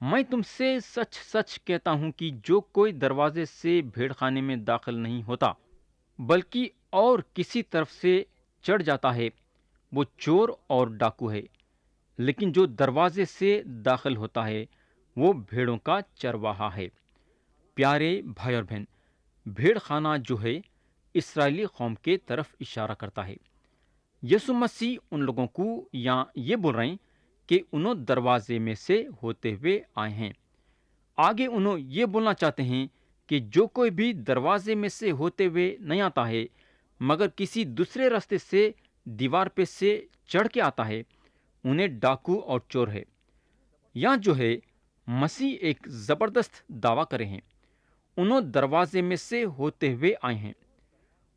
میں تم سے سچ سچ کہتا ہوں کہ جو کوئی دروازے سے بھیڑ خانے میں داخل نہیں ہوتا بلکہ اور کسی طرف سے چڑھ جاتا ہے وہ چور اور ڈاکو ہے، لیکن جو دروازے سے داخل ہوتا ہے وہ بھیڑوں کا چرواہا ہے۔ پیارے بھائی اور بہن، بھیڑ خانہ جو ہے اسرائیلی قوم کے طرف اشارہ کرتا ہے۔ یسوع مسیح ان لوگوں کو یہاں یہ بول رہے ہیں کہ انہوں دروازے میں سے ہوتے ہوئے آئے ہیں۔ آگے انہوں یہ بولنا چاہتے ہیں کہ جو کوئی بھی دروازے میں سے ہوتے ہوئے نہیں آتا ہے مگر کسی دوسرے راستے سے دیوار پہ سے چڑھ کے آتا ہے، انہیں ڈاکو اور چور ہے۔ یہاں جو ہے مسیح ایک زبردست دعویٰ کرے ہیں۔ انہوں دروازے میں سے ہوتے ہوئے آئے ہیں،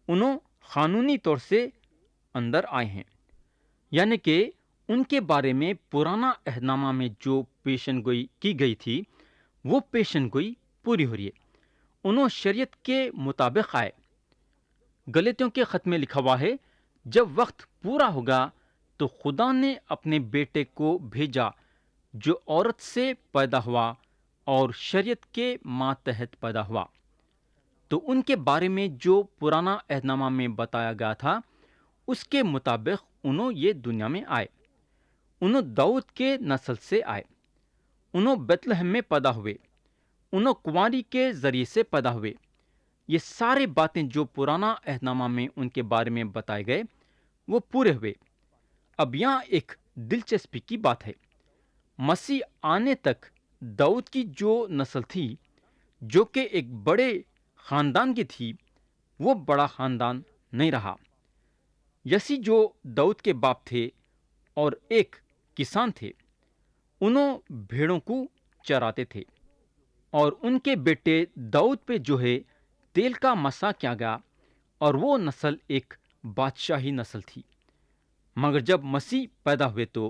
انہوں قانونی طور سے اندر آئے ہیں، یعنی کہ ان کے بارے میں پرانا عہد نامہ میں جو پیشن گوئی کی گئی تھی وہ پیشن گوئی پوری ہو رہی ہے۔ انہوں شریعت کے مطابق آئے۔ غلطیوں کے خط میں لکھا ہوا ہے، جب وقت پورا ہوگا تو خدا نے اپنے بیٹے کو بھیجا جو عورت سے پیدا ہوا اور شریعت کے ماتحت پیدا ہوا۔ تو ان کے بارے میں جو پرانا عہد نامہ میں بتایا گیا تھا اس کے مطابق انہوں یہ دنیا میں آئے۔ انہوں داؤد کے نسل سے آئے، انہوں بیت لحم میں پیدا ہوئے، انہوں کنواری کے ذریعے سے پیدا ہوئے۔ یہ سارے باتیں جو پرانا عہد نامہ میں ان کے بارے میں بتائے گئے وہ پورے ہوئے۔ اب یہاں ایک دلچسپی کی بات ہے، مسیح آنے تک داؤد کی جو نسل تھی جو کہ ایک بڑے خاندان کی تھی وہ بڑا خاندان نہیں رہا۔ یسی جو داؤد کے باپ تھے اور ایک کسان تھے، انہوں بھیڑوں کو چراتے تھے اور ان کے بیٹے داؤد پہ جو ہے تیل کا مسا کیا گیا اور وہ نسل ایک بادشاہی نسل تھی۔ مگر جب مسیح پیدا ہوئے تو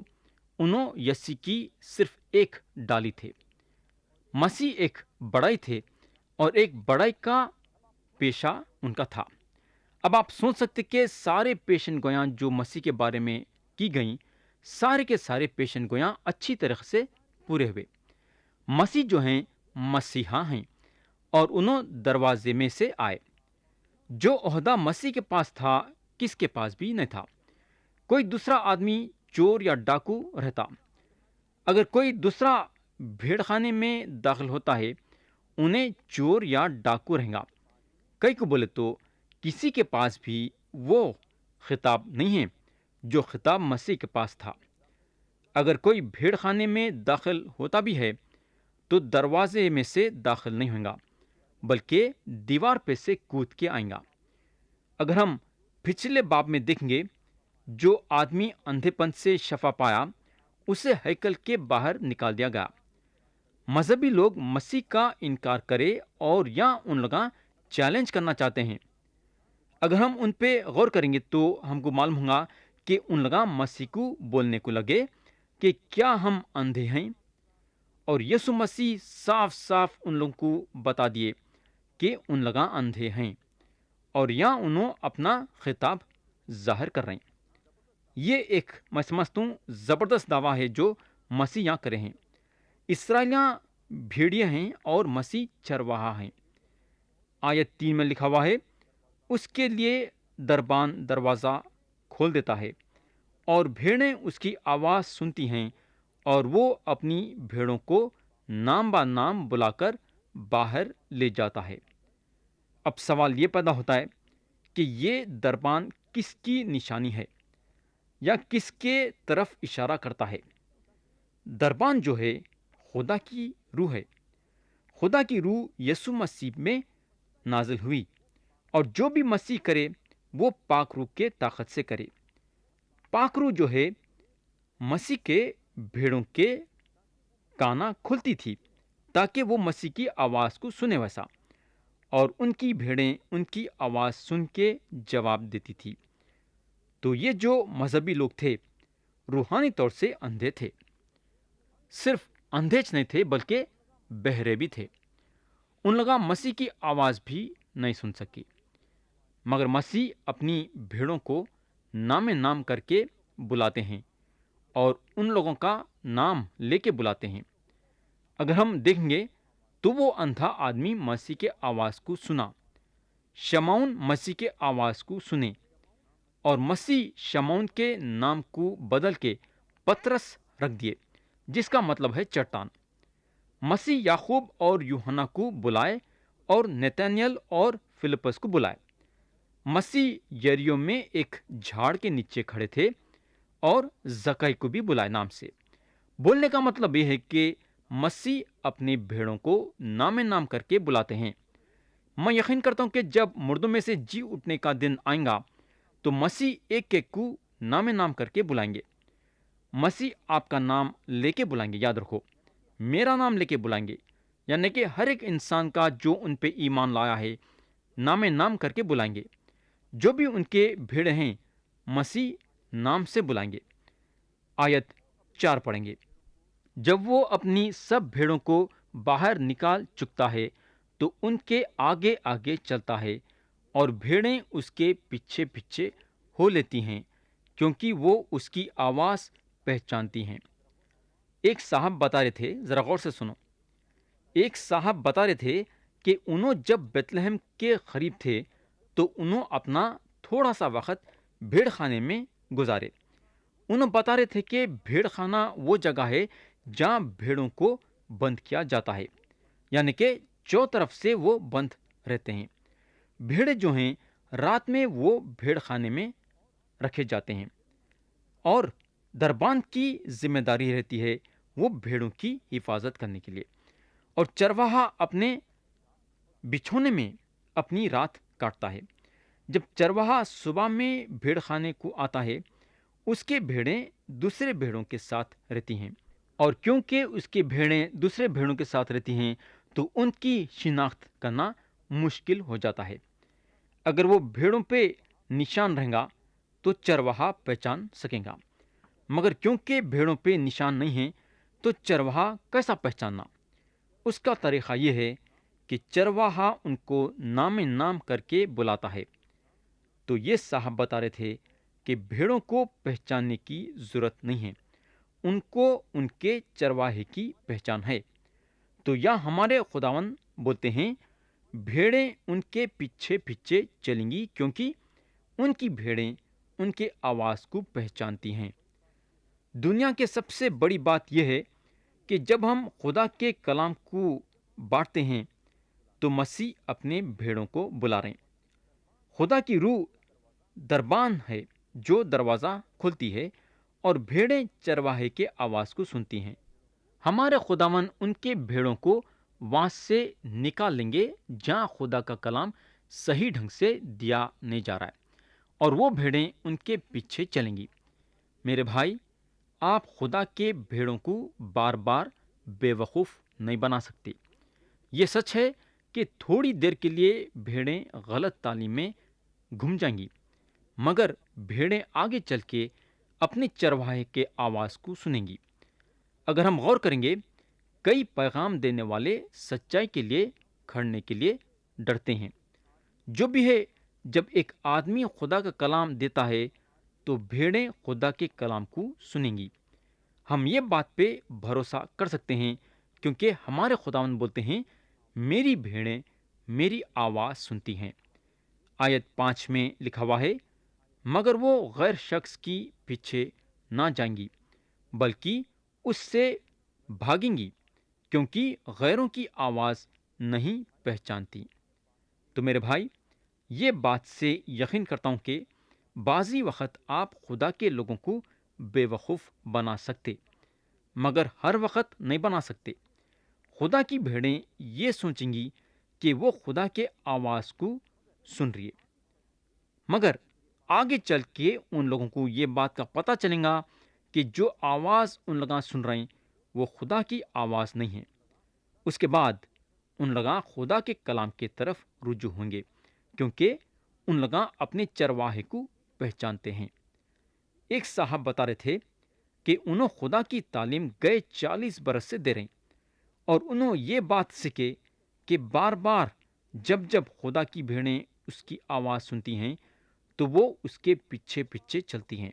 انہوں یسی کی صرف ایک ڈالی تھے۔ مسیح ایک بڑائی تھے اور ایک بڑائی کا پیشہ ان کا تھا۔ اب آپ سوچ سکتے کہ سارے پیشن گویاں جو مسیح کے بارے میں کی گئیں، سارے کے سارے پیشن گویاں اچھی طرح سے پورے ہوئے۔ مسیح جو ہیں مسیحا ہیں اور انہوں دروازے میں سے آئے۔ جو عہدہ مسیح کے پاس تھا کس کے پاس بھی نہیں تھا۔ کوئی دوسرا آدمی چور یا ڈاکو رہتا، اگر کوئی دوسرا بھیڑ خانے میں داخل ہوتا ہے انہیں چور یا ڈاکو رہیں گا۔ کئی کو بولے تو کسی کے پاس بھی وہ خطاب نہیں ہے جو خطاب مسیح کے پاس تھا۔ اگر کوئی بھیڑ خانے میں داخل ہوتا بھی ہے تو دروازے میں سے داخل نہیں ہوگا بلکہ دیوار پہ سے کود کے آئیں گا۔ اگر ہم پچھلے باب میں دیکھیں گے، جو آدمی اندھے پن سے شفا پایا اسے ہیکل کے باہر نکال دیا گیا۔ مذہبی لوگ مسیح کا انکار کرے اور یا ان لوگاں چیلنج کرنا چاہتے ہیں۔ اگر ہم ان پہ غور کریں گے تو ہم کو معلوم ہوگا کہ ان لوگاں مسیح کو بولنے کو لگے کہ کیا ہم اندھے ہیں، اور یسوع مسیح صاف صاف ان لوگوں کو بتا دیے کہ ان لوگاں اندھے ہیں، اور یہاں انہوں اپنا خطاب ظاہر کر رہے ہیں۔ یہ ایک میں سمجھتا ہوں زبردست دعویٰ ہے جو مسیح یہاں کرے ہیں۔ اسرائیلیاں بھیڑیا ہیں اور مسیح چرواہا ہیں۔ آیت 3 میں لکھا ہوا ہے، اس کے لیے دربان دروازہ کھول دیتا ہے اور بھیڑیں اس کی آواز سنتی ہیں اور وہ اپنی بھیڑوں کو نام با نام بلا کر باہر لے جاتا ہے۔ اب سوال یہ پیدا ہوتا ہے کہ یہ دربان کس کی نشانی ہے یا کس کے طرف اشارہ کرتا ہے؟ دربان جو ہے خدا کی روح ہے۔ خدا کی روح یسوع مسیح میں نازل ہوئی، اور جو بھی مسیح کرے وہ پاک روح کے طاقت سے کرے۔ پاک روح جو ہے مسیح کے بھیڑوں کے کانا کھلتی تھی تاکہ وہ مسیح کی آواز کو سنے ویسا، اور ان کی بھیڑیں ان کی آواز سن کے جواب دیتی تھی۔ تو یہ جو مذہبی لوگ تھے روحانی طور سے اندھے تھے، صرف اندھے نہیں تھے بلکہ بہرے بھی تھے۔ ان لوگاں مسیح کی آواز بھی نہیں سن سکی، مگر مسیح اپنی بھیڑوں کو نام نام کر کے بلاتے ہیں اور ان لوگوں کا نام لے کے بلاتے ہیں۔ اگر ہم دیکھیں گے تو وہ اندھا آدمی مسیح کے آواز کو سنا، شمعون مسیح کے آواز کو سنے، اور مسیح شمعون کے نام کو بدل کے پترس رکھ دیے، جس کا مطلب ہے چٹان۔ مسیح یعقوب اور یوحنا کو بلائے اور نتانیل اور فلپس کو بلائے۔ مسیح یریو میں ایک جھاڑ کے نیچے کھڑے تھے اور زکائی کو بھی بلائے نام سے۔ بولنے کا مطلب یہ ہے کہ مسیح اپنے بھیڑوں کو نام نام کر کے بلاتے ہیں۔ میں یقین کرتا ہوں کہ جب مردوں میں سے جی اٹھنے کا دن آئے گا تو مسیح ایک ایک کو نام نام کر کے بلائیں گے۔ مسیح آپ کا نام لے کے بلائیں گے، یاد رکھو، میرا نام لے کے بلائیں گے، یعنی کہ ہر ایک انسان کا جو ان پہ ایمان لایا ہے نام نام کر کے بلائیں گے۔ جو بھی ان کے بھیڑ ہیں مسیح نام سے بلائیں گے۔ آیت 4 پڑھیں گے۔ جب وہ اپنی سب بھیڑوں کو باہر نکال چکتا ہے تو ان کے آگے آگے چلتا ہے، اور بھیڑیں اس کے پیچھے پیچھے ہو لیتی ہیں، کیونکہ وہ اس کی آواز پہچانتی ہیں۔ ایک صاحب بتا رہے تھے، ذرا غور سے سنو، ایک صاحب بتا رہے تھے کہ انہوں جب بیت لحم کے قریب تھے تو انہوں اپنا تھوڑا سا وقت بھیڑ خانے میں گزارے۔ انہوں بتا رہے تھے کہ بھیڑ خانہ وہ جگہ ہے جہاں بھیڑوں کو بند کیا جاتا ہے، یعنی کہ چو طرف سے وہ بند رہتے ہیں۔ بھیڑیں جو ہیں رات میں وہ بھیڑ خانے میں رکھے جاتے ہیں، اور دربان کی ذمہ داری رہتی ہے وہ بھیڑوں کی حفاظت کرنے کے لیے، اور چرواہا اپنے بچھونے میں اپنی رات کاٹتا ہے۔ جب چرواہا صبح میں بھیڑ خانے کو آتا ہے، اس کے بھیڑیں دوسرے بھیڑوں کے ساتھ رہتی ہیں، اور کیونکہ اس کی بھیڑیں دوسرے بھیڑوں کے ساتھ رہتی ہیں تو ان کی شناخت کرنا مشکل ہو جاتا ہے۔ اگر وہ بھیڑوں پہ نشان رہے گا تو چرواہا پہچان سکے گا، مگر کیونکہ بھیڑوں پہ نشان نہیں ہے تو چرواہا کیسا پہچاننا؟ اس کا طریقہ یہ ہے کہ چرواہا ان کو نام نام کر کے بلاتا ہے۔ تو یہ صاحب بتا رہے تھے کہ بھیڑوں کو پہچاننے کی ضرورت نہیں ہے، ان کو ان کے چرواہے کی پہچان ہے۔ تو یا ہمارے خداوند بولتے ہیں بھیڑیں ان کے پیچھے پیچھے چلیں گی، کیونکہ ان کی بھیڑیں ان کے آواز کو پہچانتی ہیں۔ دنیا کے سب سے بڑی بات یہ ہے کہ جب ہم خدا کے کلام کو بانٹتے ہیں تو مسیح اپنے بھیڑوں کو بلا رہے ہیں۔ خدا کی روح دربان ہے جو دروازہ کھلتی ہے، اور بھیڑیں چرواہے کے آواز کو سنتی ہیں۔ ہمارے خداوند ان کے بھیڑوں کو وہاں سے نکال لیں گے جہاں خدا کا کلام صحیح ڈھنگ سے دیا نہیں جا رہا ہے، اور وہ بھیڑیں ان کے پیچھے چلیں گی۔ میرے بھائی، آپ خدا کے بھیڑوں کو بار بار بے وقوف نہیں بنا سکتے۔ یہ سچ ہے کہ تھوڑی دیر کے لیے بھیڑیں غلط تعلیم میں گھم جائیں گی، مگر بھیڑیں آگے چل کے اپنے چرواہے کے آواز کو سنیں گی۔ اگر ہم غور کریں گے، کئی پیغام دینے والے سچائی کے لیے کھڑنے کے لیے ڈرتے ہیں۔ جو بھی ہے، جب ایک آدمی خدا کا کلام دیتا ہے تو بھیڑیں خدا کے کلام کو سنیں گی۔ ہم یہ بات پہ بھروسہ کر سکتے ہیں کیونکہ ہمارے خداوند بولتے ہیں میری بھیڑیں میری آواز سنتی ہیں۔ آیت 5 میں لکھا ہوا ہے، مگر وہ غیر شخص کی پیچھے نہ جائیں گی بلکہ اس سے بھاگیں گی، کیونکہ غیروں کی آواز نہیں پہچانتی۔ تو میرے بھائی، یہ بات سے یقین کرتا ہوں کہ بعضی وقت آپ خدا کے لوگوں کو بے وقوف بنا سکتے، مگر ہر وقت نہیں بنا سکتے۔ خدا کی بھیڑیں یہ سوچیں گی کہ وہ خدا کے آواز کو سن رہی ہے، مگر آگے چل کے ان لوگوں کو یہ بات کا پتہ چلے گا کہ جو آواز ان لوگ سن رہے ہیں وہ خدا کی آواز نہیں ہے۔ اس کے بعد ان لوگ خدا کے کلام کی طرف رجوع ہوں گے، کیونکہ ان لوگ اپنے چرواہے کو پہچانتے ہیں۔ ایک صاحب بتا رہے تھے کہ انہوں خدا کی تعلیم گئے 40 برس سے دے رہے ہیں، اور انہوں یہ بات سیکھے کہ بار بار جب جب خدا کی بھیڑیں اس کی آواز سنتی ہیں تو وہ اس کے پیچھے پیچھے چلتی ہیں۔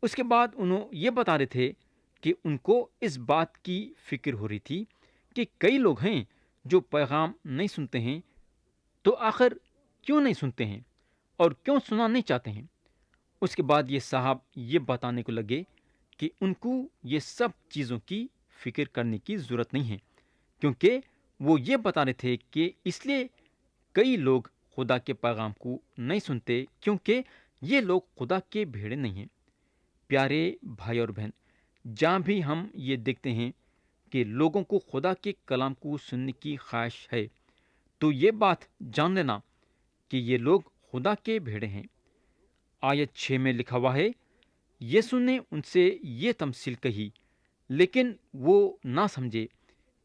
اس کے بعد انہوں یہ بتا رہے تھے کہ ان کو اس بات کی فکر ہو رہی تھی کہ کئی لوگ ہیں جو پیغام نہیں سنتے ہیں، تو آخر کیوں نہیں سنتے ہیں اور کیوں سننا نہیں چاہتے ہیں؟ اس کے بعد یہ صاحب یہ بتانے کو لگے کہ ان کو یہ سب چیزوں کی فکر کرنے کی ضرورت نہیں ہے، کیونکہ وہ یہ بتا رہے تھے کہ اس لیے کئی لوگ خدا کے پیغام کو نہیں سنتے، کیونکہ یہ لوگ خدا کے بھیڑے نہیں ہیں۔ پیارے بھائی اور بہن، جہاں بھی ہم یہ دیکھتے ہیں کہ لوگوں کو خدا کے کلام کو سننے کی خواہش ہے، تو یہ بات جان لینا کہ یہ لوگ خدا کے بھیڑے ہیں۔ آیت 6 میں لکھا ہوا ہے، یسوع نے ان سے یہ تمثیل کہی، لیکن وہ نہ سمجھے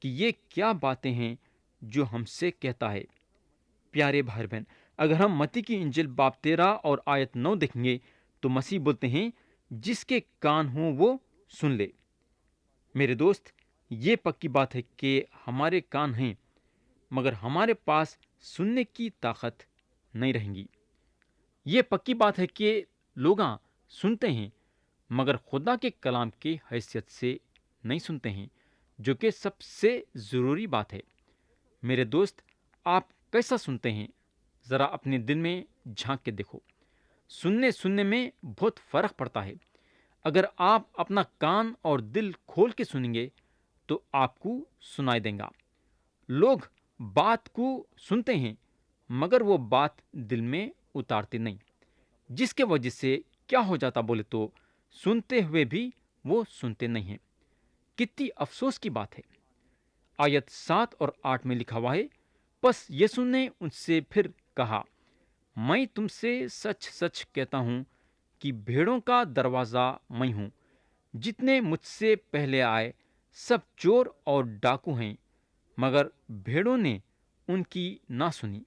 کہ یہ کیا باتیں ہیں جو ہم سے کہتا ہے۔ پیارے بھائی بہن، اگر ہم متی کی انجیل باب 13 اور آیت 9 دیکھیں گے تو مسیح بولتے ہیں، جس کے کان ہوں وہ سن لے۔ میرے دوست، یہ پکی بات ہے کہ ہمارے کان ہیں، مگر ہمارے پاس سننے کی طاقت نہیں رہیں گی۔ یہ پکی بات ہے کہ لوگاں سنتے ہیں، مگر خدا کے کلام کی حیثیت سے نہیں سنتے ہیں، جو کہ سب سے ضروری بات ہے۔ میرے دوست، آپ کیسا سنتے ہیں؟ ذرا اپنے دل میں جھانک کے دیکھو۔ سننے میں بہت فرق پڑتا ہے۔ اگر آپ اپنا کان اور دل کھول کے سنیں گے تو آپ کو سنائی دیں گا۔ لوگ بات کو سنتے ہیں، مگر وہ بات دل میں اتارتے نہیں، جس کے وجہ سے کیا ہو جاتا بولے تو سنتے ہوئے بھی وہ سنتے نہیں ہیں۔ کتنی افسوس کی بات ہے۔ آیت 7 اور 8 میں لکھا ہوا ہے، پس یسوع نے ان سے پھر کہا، میں تم سے سچ سچ کہتا ہوں کہ بھیڑوں کا دروازہ میں ہوں۔ جتنے مجھ سے پہلے آئے سب چور اور ڈاکو ہیں، مگر بھیڑوں نے ان کی نہ سنی۔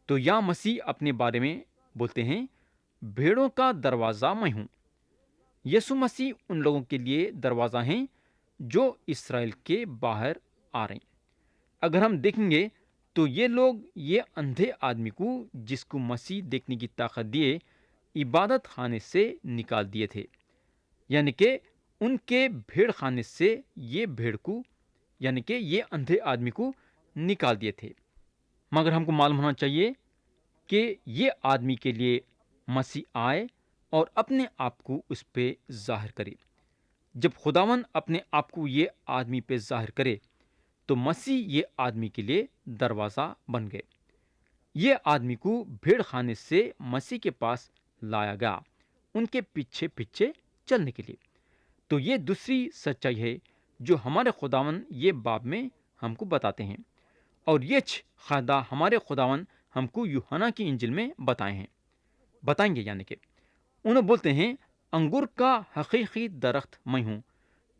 تو یا مسیح اپنے بارے میں بولتے ہیں، بھیڑوں کا دروازہ میں ہوں۔ یسوع مسیح ان لوگوں کے لیے دروازہ ہیں جو اسرائیل کے باہر آ رہے ہیں۔ اگر ہم دیکھیں گے تو یہ لوگ یہ اندھے آدمی کو، جس کو مسیح دیکھنے کی طاقت دیے، عبادت خانے سے نکال دیے تھے، یعنی کہ ان کے بھیڑ خانے سے یہ بھیڑ کو، یعنی کہ یہ اندھے آدمی کو نکال دیے تھے۔ مگر ہم کو معلوم ہونا چاہیے کہ یہ آدمی کے لیے مسیح آئے اور اپنے آپ کو اس پہ ظاہر کرے۔ جب خداوند اپنے آپ کو یہ آدمی پہ ظاہر کرے تو مسیح یہ آدمی کے لیے دروازہ بن گئے۔ یہ آدمی کو بھیڑ خانے سے مسیح کے پاس لایا گیا، ان کے پیچھے پیچھے چلنے کے لیے۔ تو یہ دوسری سچائی ہے جو ہمارے خداوند یہ باب میں ہم کو بتاتے ہیں، اور یہ فائدہ ہمارے خداوند ہم کو یوحنا کی انجیل میں بتائیں گے، یعنی کہ انہوں بولتے ہیں، انگور کا حقیقی درخت میں ہوں،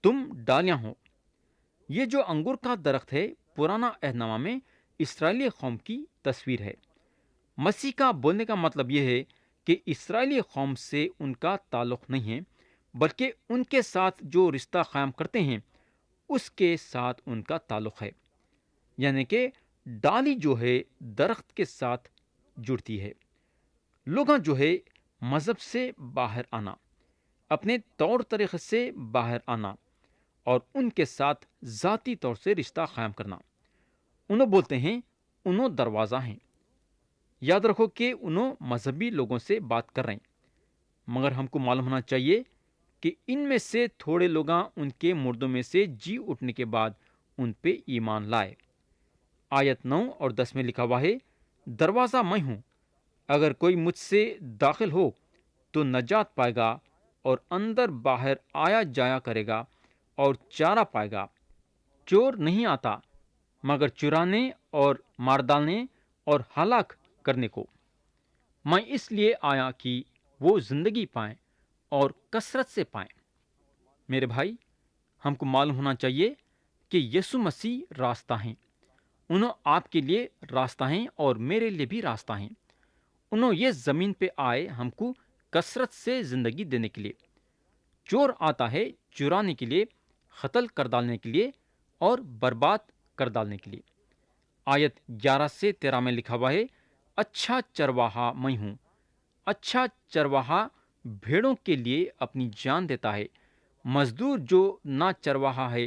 تم ڈالیاں ہو۔ یہ جو انگور کا درخت ہے، پرانا عہد نامہ میں اسرائیلی قوم کی تصویر ہے۔ مسیح کا بولنے کا مطلب یہ ہے کہ اسرائیلی قوم سے ان کا تعلق نہیں ہے، بلکہ ان کے ساتھ جو رشتہ قائم کرتے ہیں اس کے ساتھ ان کا تعلق ہے، یعنی کہ ڈالی جو ہے درخت کے ساتھ جڑتی ہے۔ لوگاں جو ہے مذہب سے باہر آنا، اپنے طور طریقے سے باہر آنا اور ان کے ساتھ ذاتی طور سے رشتہ قائم کرنا، انہوں بولتے ہیں انہوں دروازہ ہیں۔ یاد رکھو کہ انہوں مذہبی لوگوں سے بات کر رہے ہیں، مگر ہم کو معلوم ہونا چاہیے کہ ان میں سے تھوڑے لوگاں ان کے مردوں میں سے جی اٹھنے کے بعد ان پہ ایمان لائے۔ آیت 9 اور 10 میں لکھا ہوا ہے، دروازہ میں ہوں، اگر کوئی مجھ سے داخل ہو تو نجات پائے گا اور اندر باہر آیا جایا کرے گا اور چارہ پائے گا۔ چور نہیں آتا مگر چرانے اور مار ڈالنے اور ہلاک کرنے کو، میں اس لیے آیا کہ وہ زندگی پائیں اور کثرت سے پائیں۔ میرے بھائی، ہم کو معلوم ہونا چاہیے کہ یسوع مسیح راستہ ہیں۔ انہوں آپ کے لیے راستہ ہیں اور میرے لیے بھی راستہ ہیں۔ انہوں یہ زمین پہ آئے ہم کو کثرت سے زندگی دینے کے لیے۔ چور آتا ہے چرانے کے لیے، قتل کر ڈالنے کے لیے اور برباد کر ڈالنے کے لیے۔ آیت 11 سے 13 میں لکھا ہوا ہے، اچھا چرواہا میں ہوں۔ اچھا چرواہا بھیڑوں کے لیے اپنی جان دیتا ہے۔ مزدور جو نہ چرواہا ہے